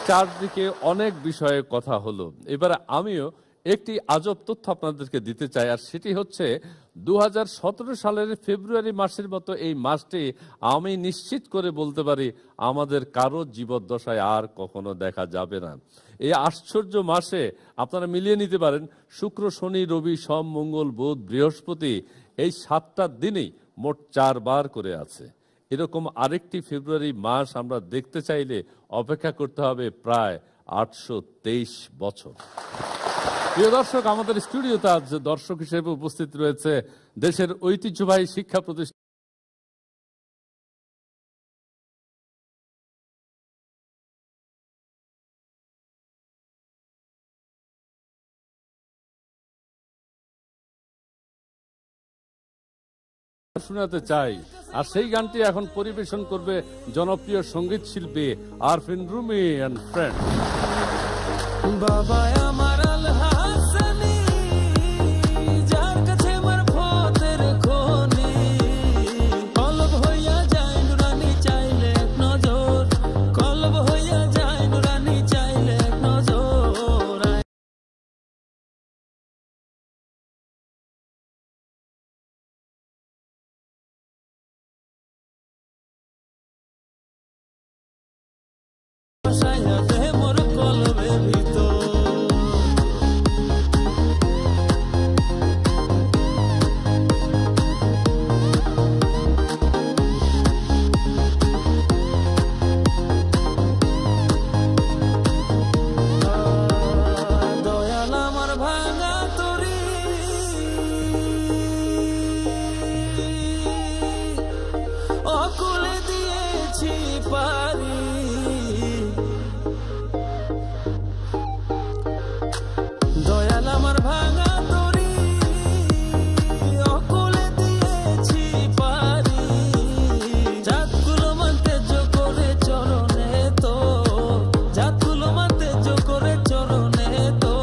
চারদিকে অনেক বিষয়ে কথা হলো, এবারে আমিও একটি আজব তথ্য আপনাদেরকে দিতে চাই, আর সেটি হচ্ছে 2017 সালের ফেব্রুয়ারি মাসের মতো এই মাসটি আমি নিশ্চিত করে বলতে পারি আমাদের কারো জীবদ্দশায় আর কখনো দেখা যাবে না। এই আশ্চর্য মাসে আপনারা মিলিয়ে নিতে পারেন শুক্র, শনি, রবি, সোম, মঙ্গল, বুধ, বৃহস্পতি, এই 7টা দিনেই মোট 4 বার করে আছে। এরকম আরেকটি ফেব্রুয়ারি মাস আমরা দেখতে চাইলে অপেক্ষা করতে হবে প্রায় 823 বছর। প্রিয় দর্শক, আমাদের স্টুডিওতে আজ দর্শক হিসেবে উপস্থিত রয়েছে দেশের ঐতিহ্যবাহী শিক্ষা প্রতিষ্ঠান শোনাতে চাই, আর সেই গানটি এখন পরিবেশন করবে জনপ্রিয় সঙ্গীত শিল্পী আরফিন রুমি এন্ড ফ্রেন্ড। বাবা আমার আল হাসানি, যার কাছে আমার পথের খনি, কলব হইয়া যায় নুরানি চাইলে এক নজর, কলব হইয়া যায় নুরানি চাইলে এক নজর। মোর কলবের ভিতর দয়াল আমার ভাঙা তরি, অকুলে দিয়েছি পারি, দয়াল আমার ভাঙা তরি, অকুলে দিয়েছি পারি, জাতগুলো মানতে করে চরণে তো, জাতগুলো মানতে করে চরণে তো,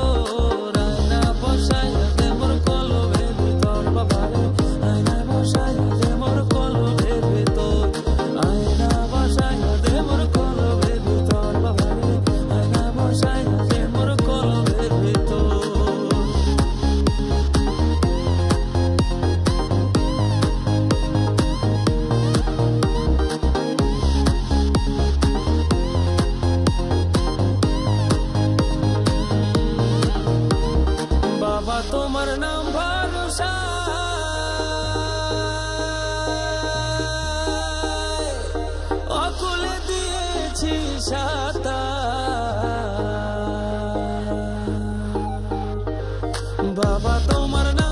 আয়না বসাই দে মোর কলবের ভিতর বাবারে, আয়না বসাই দে মোর কলবের ভিতর, আয়না বসাই দে মোর কলবের ভিতর বাবারে, আয়না বসাই দে মোর কলবের ভিতর। বাবা তোমার নাম ভরসা, অকুলে দিয়েছি সাতা, বাবা তোমার নাম